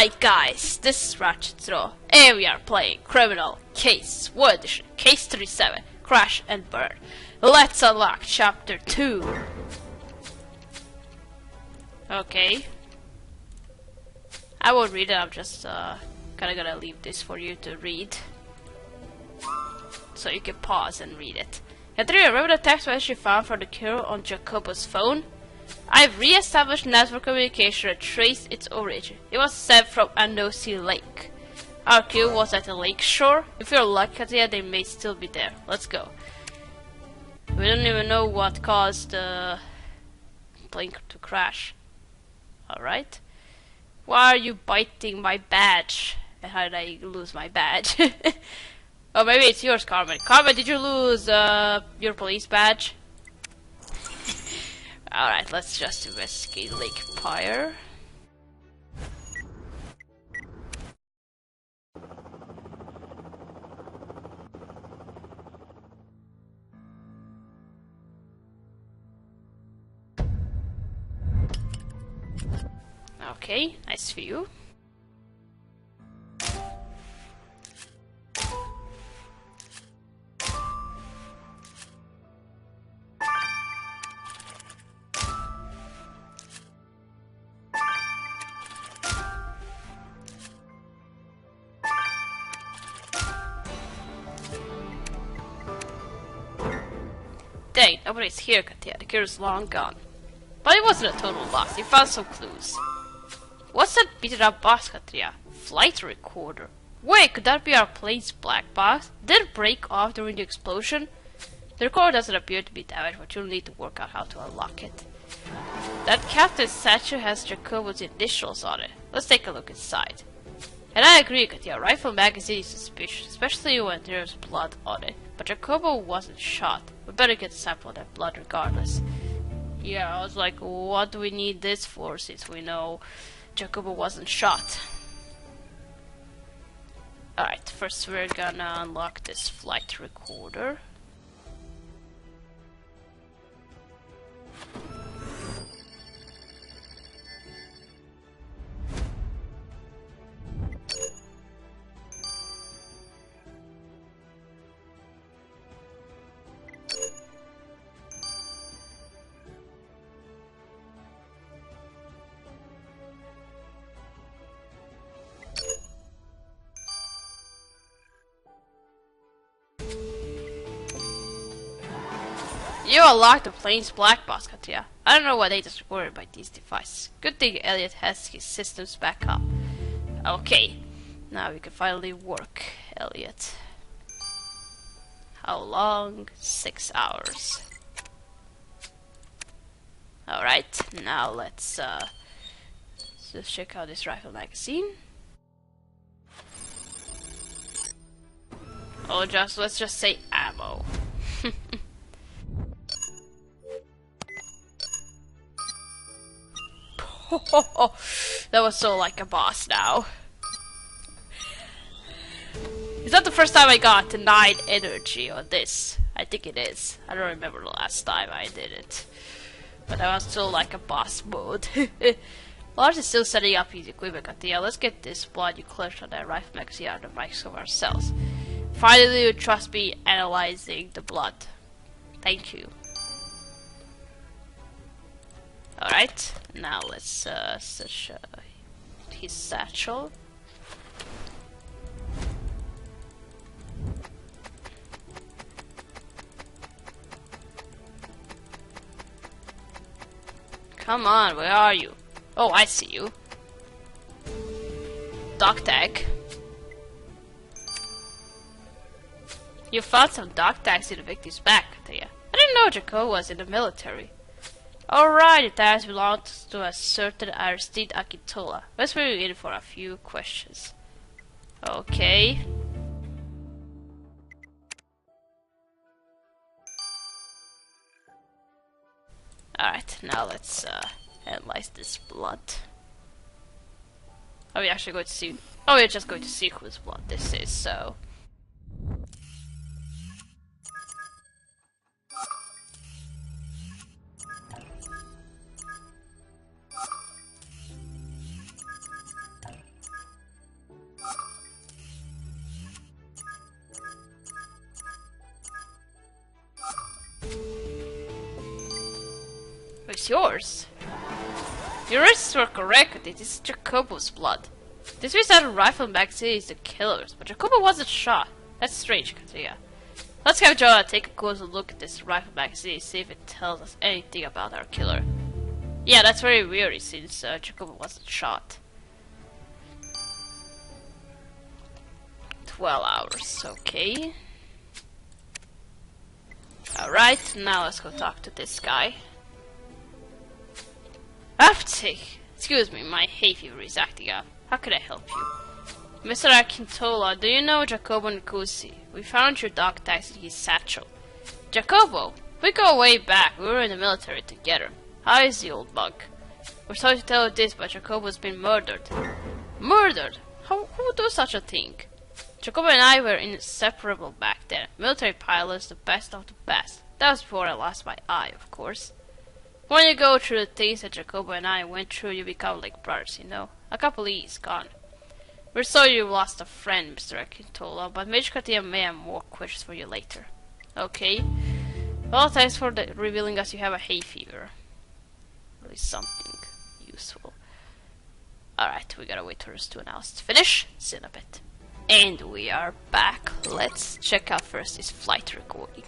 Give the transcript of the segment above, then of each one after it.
Hi guys, this is Ratchet Throw, and we are playing Criminal Case 1 Edition, Case 37, Crash and Burn. Let's unlock Chapter 2. Okay. I won't read it, I'm just kinda gonna leave this for you to read. So you can pause and read it. Catherine, remember the text message you found from the killer on Jacobo's phone? I've re-established network communication and traced its origin. It was sent from Anosi Lake. Our kill was at the lake shore. If you're lucky, they may still be there. Let's go. We don't even know what caused the plane to crash. Alright. Why are you biting my badge? And how did I lose my badge? Oh, maybe it's yours, Carmen. Carmen, did you lose your police badge? Alright, let's just investigate Lake Pyre. Okay, nice view. Dang, nobody's here, Katia. The killer's long gone. But it wasn't a total loss. He found some clues. What's that beaten up box, Katria? Flight recorder. Wait, could that be our plane's black box? Did it break off during the explosion? The recorder doesn't appear to be damaged, but you'll need to work out how to unlock it. That captain's statue has Jacobo's initials on it. Let's take a look inside. And I agree, Katia. Rifle magazine is suspicious, especially when there's blood on it. But Jacobo wasn't shot. We better get a sample of that blood regardless. Yeah, I was like, what do we need this for since we know Jacobo wasn't shot? Alright, first we're gonna unlock this flight recorder. You unlocked the plane's black box, Katia. I don't know what data is recorded by these devices. Good thing Elliot has his systems back up. Okay, now we can finally work, Elliot. How long? 6 hours. Alright, now let's just check out this rifle magazine. Oh, let's just say ammo. That was so like a boss now. Is that the first time I got 9 energy on this? I think it is. I don't remember the last time I did it. But I was still like a boss mode. Lars is still setting up his equipment, Katia. Let's get this blood you clutched on that rifle magazine out of the microscope ourselves. Finally, you trust me analyzing the blood. Thank you. Alright, now let's search his satchel. Come on, where are you? Oh, I see you. Dog tag. You found some dog tags in the victim's back, Katia. I didn't know Jacob was in the military. Alright, the tags belong to a certain Aristide Akintola. Let's bring you in for a few questions. Okay. Alright, now let's analyze this blood. Are we actually going to see? Oh, we're just going to see whose blood this is, so. it's yours. Your risks were correct. It is Jacobo's blood. This means that a rifle magazine is the killer's, but Jacobo wasn't shot. That's strange, Katria. Let's have Jonah take a closer look at this rifle magazine, see if it tells us anything about our killer. Yeah, that's very weird since Jacobo wasn't shot. 12 hours, okay. Alright, now let's go talk to this guy. Uptake! Excuse me, my hay fever is acting up. How can I help you? Mr. Akintola, do you know Jacobo Nkusi? We found your dog tags in his satchel. Jacobo! We go way back, we were in the military together. How is the old bug? We're sorry to tell you this, but Jacobo's been murdered. Murdered? Who would do such a thing? Jacobo and I were inseparable back then. Military pilots, the best of the best. That was before I lost my eye, of course. When you go through the things that Jacobo and I went through, you become like brothers, you know. A couple of years gone. We're sorry you lost a friend, Mr. Akintola, but Major Katia may have more questions for you later. Okay. Well, thanks for revealing us you have a hay fever. At least something useful. Alright, we gotta wait for us 2 hours to finish. See you in a bit. And we are back. Let's check out first this flight recording.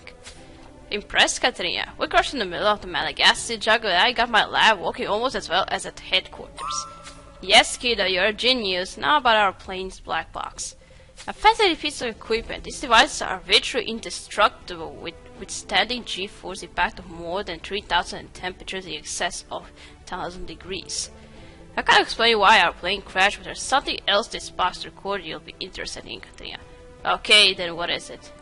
Impressed, Katrina? We crashed in the middle of the Malagasy jungle and I got my lab working almost as well as at headquarters. Yes, kiddo, you're a genius. Now about our plane's black box. A fascinating piece of equipment. These devices are virtually indestructible, withstanding G-force impact of more than 3,000 and temperatures in excess of 1,000 degrees. I can't explain why our plane crashed, but there's something else this box recorded you'll be interested in, Katrina. Okay, then what is it?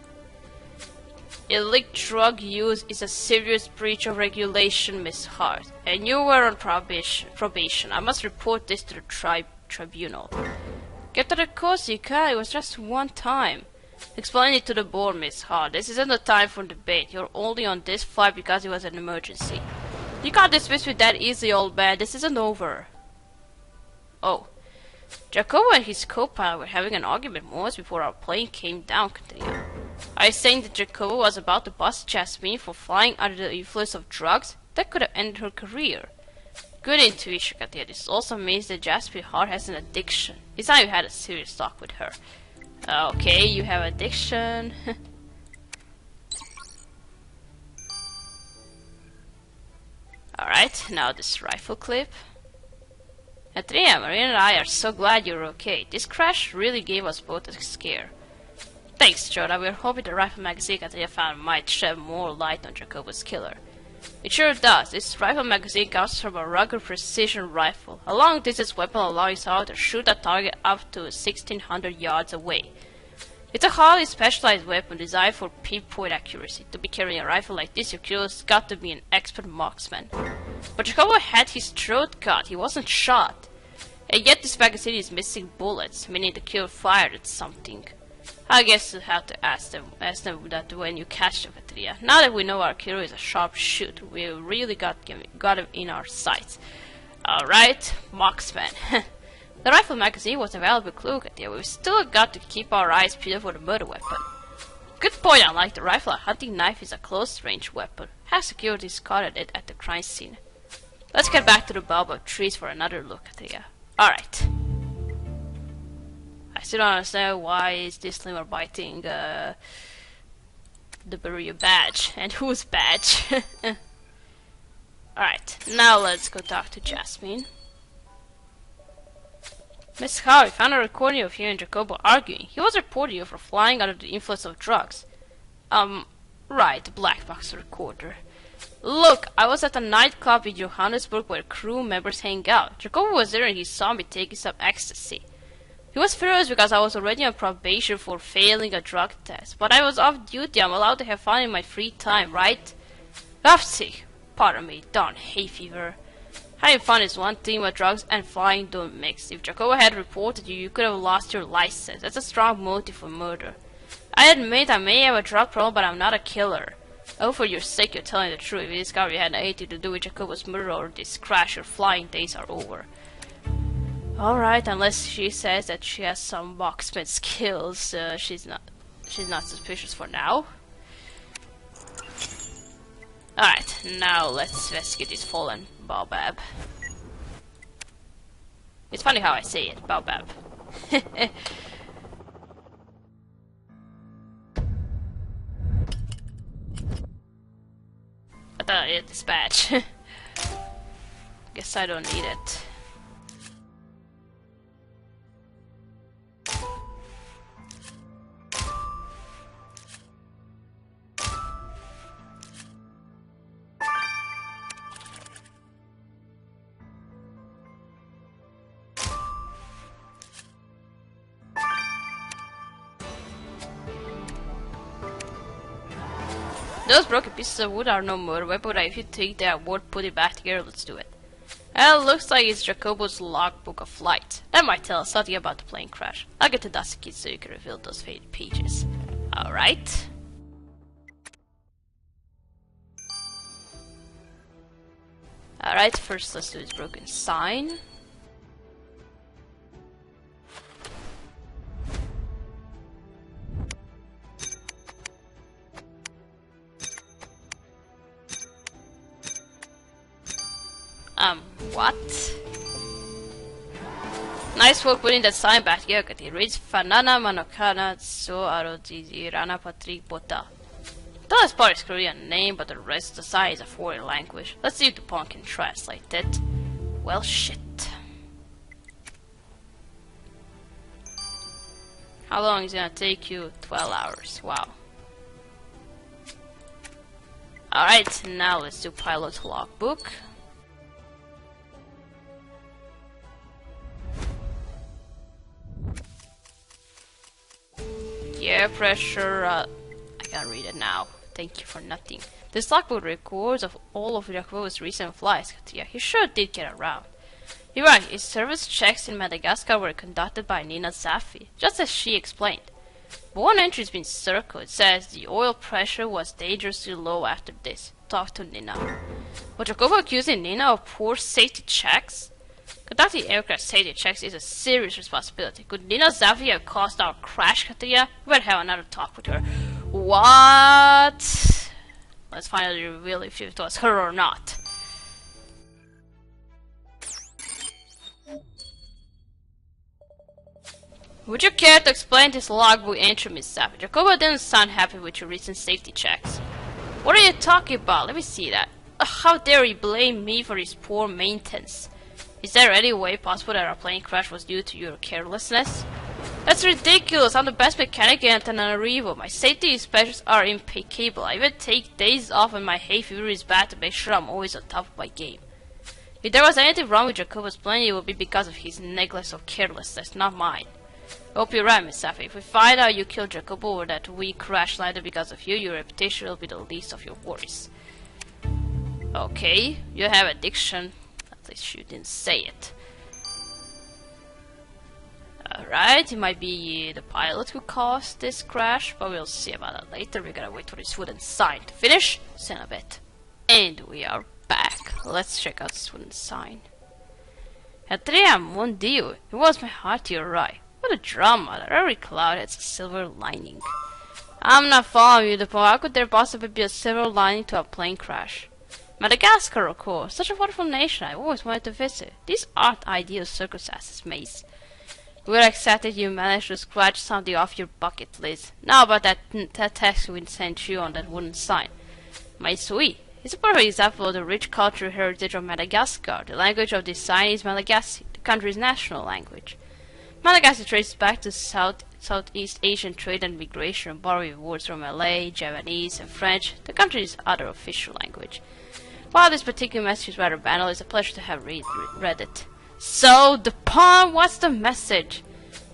Illegal drug use is a serious breach of regulation, Miss Hart, and you were on probation. I must report this to the tribunal. Get to the coast, you can. It was just one time. Explain it to the board, Miss Hart. This isn't the time for debate. You're only on this flight because it was an emergency. You can't dismiss me that easily, old man. This isn't over. Oh. Jacobo and his co-pilot were having an argument moments before our plane came down, Katrina. Are you saying that Jacobo was about to bust Jasmine for flying under the influence of drugs? That could have ended her career. Good intuition, Katia. This also means that Jasmine Hart has an addiction. It's time you had a serious talk with her. Okay, you have addiction. Alright, now this rifle clip. Katrina, Marina and I are so glad you're okay. This crash really gave us both a scare. Thanks, Jonah. We're hoping the rifle magazine Katrina found might shed more light on Jacobo's killer. It sure does. This rifle magazine comes from a rugged precision rifle, a long-distance weapon allowing someone to shoot a target up to 1,600 yards away. It's a highly specialized weapon designed for pinpoint accuracy. To be carrying a rifle like this, your killer's got to be an expert marksman. But Jacobo had his throat cut. He wasn't shot. And yet this magazine is missing bullets, meaning the killer fired at something. I guess you'll have to ask them that when you catch them, Katrina. Now that we know our killer is a sharpshooter, we really got him in our sights. Alright, marksman. The rifle magazine was a valuable clue, Katrina. We've still got to keep our eyes peeled for the murder weapon. Good point. Unlike the rifle, a hunting knife is a close-range weapon. Have security discarded it at the crime scene. Let's get back to the baobab trees for another look, Katrina. Alright. I still don't understand why is this lemur biting the Berea badge. And whose badge? Alright, now let's go talk to Jasmine. Miss Howe, we found a recording of you and Jacobo arguing. He was reporting you for flying under the influence of drugs. Right, the black box recorder. Look, I was at a nightclub in Johannesburg where crew members hang out. Jacobo was there and he saw me taking some ecstasy. He was furious because I was already on probation for failing a drug test. But I was off duty. I'm allowed to have fun in my free time, right? Upsy. Pardon me, darn hay fever. Having fun is one thing, but drugs and flying don't mix. If Jacobo had reported you, you could have lost your license. That's a strong motive for murder. I admit I may have a drug problem, but I'm not a killer. Oh, for your sake, you're telling the truth. If you discover you had anything to do with Jacobo's murder or this crash, your flying days are over. Alright, unless she says that she has some marksman skills, she's not suspicious for now. Alright, now let's rescue this fallen baobab. It's funny how I say it, baobab. I thought I needed this badge. Guess I don't need it. Those broken pieces of wood are no more, but if you think they are worth putting back together, let's do it. Well, looks like it's Jacobo's logbook of flight. That might tell us something about the plane crash. I'll get to Dusty Kid so you can reveal those faded pages. Alright. Alright, first let's do this broken sign. What? Nice work putting that sign back together. It reads Fanana Manokana So Arodi Rana Patrik Bota. That part is Korean name, but the rest of the sign is a foreign language. Let's see if the pawn can translate it. Well, shit. How long is it gonna take you? 12 hours. Wow. Alright, now let's do pilot logbook. Air pressure, I can't read it now. Thank you for nothing. This logbook records of all of Jacobo's recent flights. Yeah, he sure did get around. You're right, his service checks in Madagascar were conducted by Nina Zaffi, just as she explained. But one entry's been circled. It says the oil pressure was dangerously low after this. Talk to Nina. Was Jacobo accusing Nina of poor safety checks? Conducting aircraft safety checks is a serious responsibility. Could Nina Zaffi have caused our crash, Katria? We better have another talk with her. What? Let's finally reveal if it was her or not. Would you care to explain this logbook entry, Miss Zaffi? Jacobo didn't sound happy with your recent safety checks. What are you talking about? Let me see that. How dare you blame me for his poor maintenance? Is there any way possible that our plane crash was due to your carelessness? That's ridiculous. I'm the best mechanic in Antananarivo. My safety inspections are impeccable. I even take days off when my hay fever is bad to make sure I'm always on top of my game. If there was anything wrong with Jacobo's plane, it would be because of his neglect or carelessness, not mine. I hope you're right, Miss Zaffi. If we find out you killed Jacobo or that we crashed later because of you, your reputation will be the least of your worries. Okay, you have addiction. At least you didn't say it. Alright, it might be the pilot who caused this crash, but we'll see about that later. We gotta wait for this wooden sign to finish. Son of it. And we are back. Let's check out this wooden sign. Andrea, mon Dio, it was my heart, you're right. What a drama. Every cloud has a silver lining. I'm not following you, Dupont. How could there possibly be a silver lining to a plane crash? Madagascar, of course. Such a wonderful nation. I always wanted to visit. These aren't ideal circumstances, Mace. We're excited you managed to scratch something off your bucket list. Now about that text we sent you on that wooden sign. My sweet. It's a perfect example of the rich cultural heritage of Madagascar. The language of this sign is Malagasy, the country's national language. Malagasy traces back to Southeast Asian trade and migration, borrowing words from Malay, Japanese, and French, the country's other official language. While this particular message is rather banal, it's a pleasure to have read it. So, the pawn, what's the message?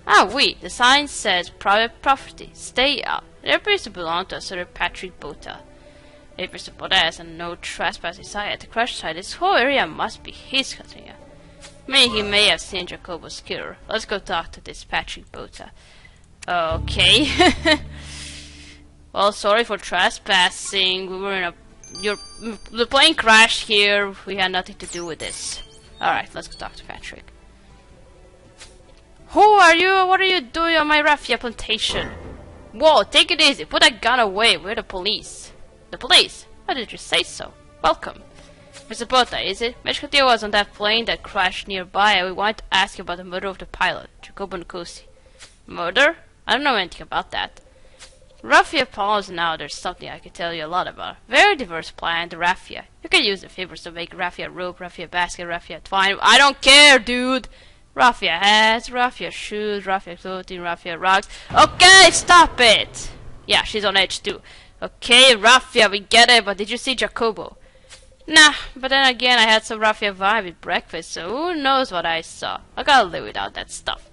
Ah, oui, the sign says private property, stay out. It appears to belong to a certain Patrick Bota. If Mr. Bota has a no trespassing sign at the crash site, this whole area must be his, Katrina. He may have seen Jacobo's killer. Let's go talk to this Patrick Bota. Okay. Well, sorry for trespassing. We were in the plane crashed here. We had nothing to do with this. Alright, let's go talk to Patrick. Who are you? What are you doing on my raffia plantation? Whoa, take it easy. Put that gun away. We're the police. The police? Why did you say so? Welcome. Mr. Bota, is it? Meshkatia was on that plane that crashed nearby, and we wanted to ask you about the murder of the pilot, Jacobo Nkosi. Murder? I don't know anything about that. Raffia Palms now, there's something I can tell you a lot about. Very diverse plant, the raffia. You can use the fibers to make raffia rope, raffia basket, raffia twine. I don't care, dude! Raffia hats, raffia shoes, raffia clothing, raffia rugs. Okay, stop it! Yeah, she's on edge too. Okay, raffia, we get it, but did you see Jacobo? Nah, but then again, I had some raffia vibe with breakfast, so who knows what I saw. I gotta live without that stuff.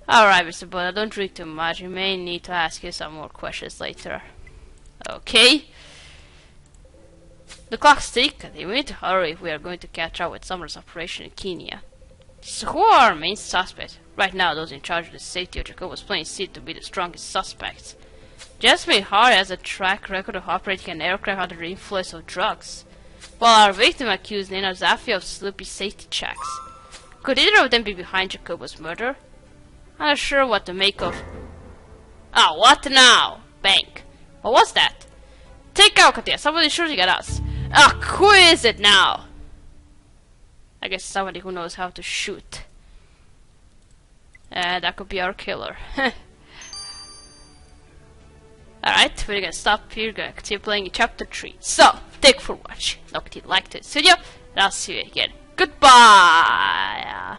Alright, Mr. Buddha, don't drink too much. We may need to ask you some more questions later. Okay. The clock's ticking. We need to hurry if we are going to catch up with Summer's operation in Kenya. So who are our main suspects? Right now, those in charge of the safety of Jacobo's plane seem to be the strongest suspects. Jasmine Hart has a track record of operating an aircraft under the influence of drugs, while our victim accused Nina Zafia of sloppy safety checks. Could either of them be behind Jacobo's murder? I'm not sure what to make of... Ah, what now? Bank. What was that? Take out, Katia. Somebody's shooting at us. Ah, who is it now? I guess somebody who knows how to shoot. That could be our killer. Alright, we're gonna stop here. We're gonna continue playing in chapter 3. So, thank you for watching. Hope you liked this video, and I'll see you again. Goodbye!